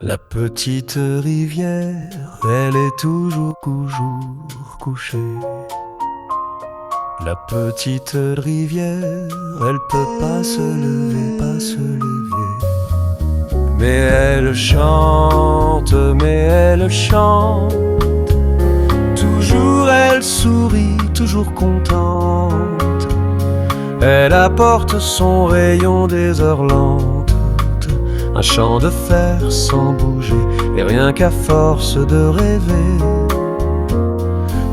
La petite rivière, elle est toujours couchée. La petite rivière, elle peut pas se lever, pas se lever. Mais elle chante, toujours elle sourit, toujours contente. Elle apporte son rayon des heures lentes, un champ de fer sans bouger, et rien qu'à force de rêver,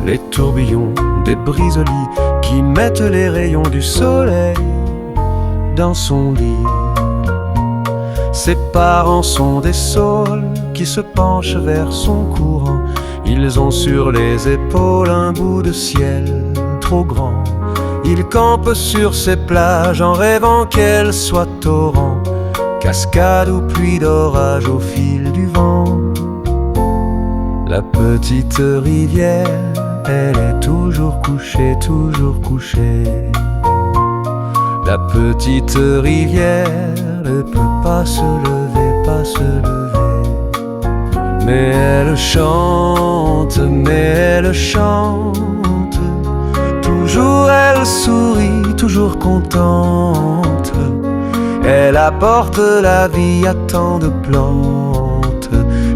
les tourbillons des brises-lits qui mettent les rayons du soleil dans son lit. Ses parents sont des saules qui se penchent vers son courant. Ils ont sur les épaules un bout de ciel trop grand. Ils campent sur ces plages en rêvant qu'elles soient torrents, cascade ou pluie d'orage au fil du vent. La petite rivière, elle est toujours couchée, toujours couchée. La petite rivière ne peut pas se lever, pas se lever. Mais elle chante, toujours elle sourit, toujours contente. Elle apporte la vie à tant de plantes,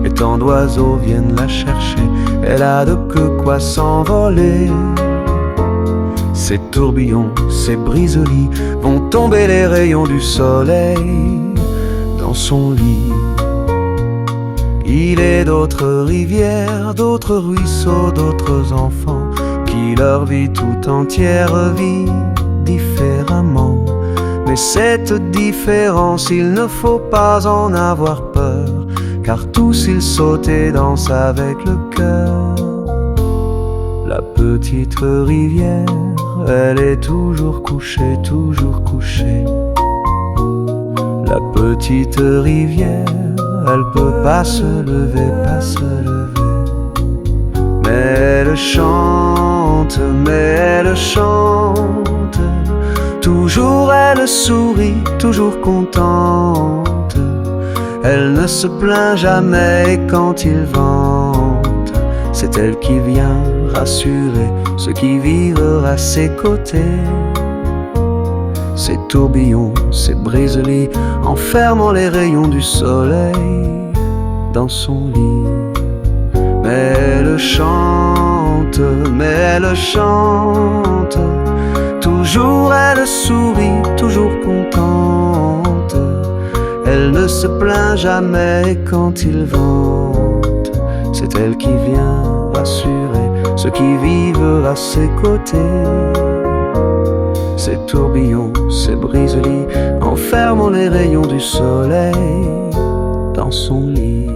et tant d'oiseaux viennent la chercher. Elle a de quoi s'envoler. Ces tourbillons, ces brises-lits vont tomber les rayons du soleil dans son lit. Il est d'autres rivières, d'autres ruisseaux, d'autres enfants qui leur vie tout entière vit différemment. Mais cette différence, il ne faut pas en avoir peur, car tous ils sautent et dansent avec le cœur. La petite rivière, elle est toujours couchée, toujours couchée. La petite rivière, elle peut pas se lever, pas se lever. Mais elle chante, toujours elle sourit, toujours contente. Elle ne se plaint jamais, et quand il vente, c'est elle qui vient rassurer ceux qui vivent à ses côtés. Ces tourbillons, ces brises-lits, enfermant les rayons du soleil dans son lit. Mais elle chante, toujours elle sourit, toujours contente. Elle ne se plaint jamais, et quand il vente, c'est elle qui vient rassurer ceux qui vivent à ses côtés. Ces tourbillons, ces brises-lits, enfermant les rayons du soleil dans son lit.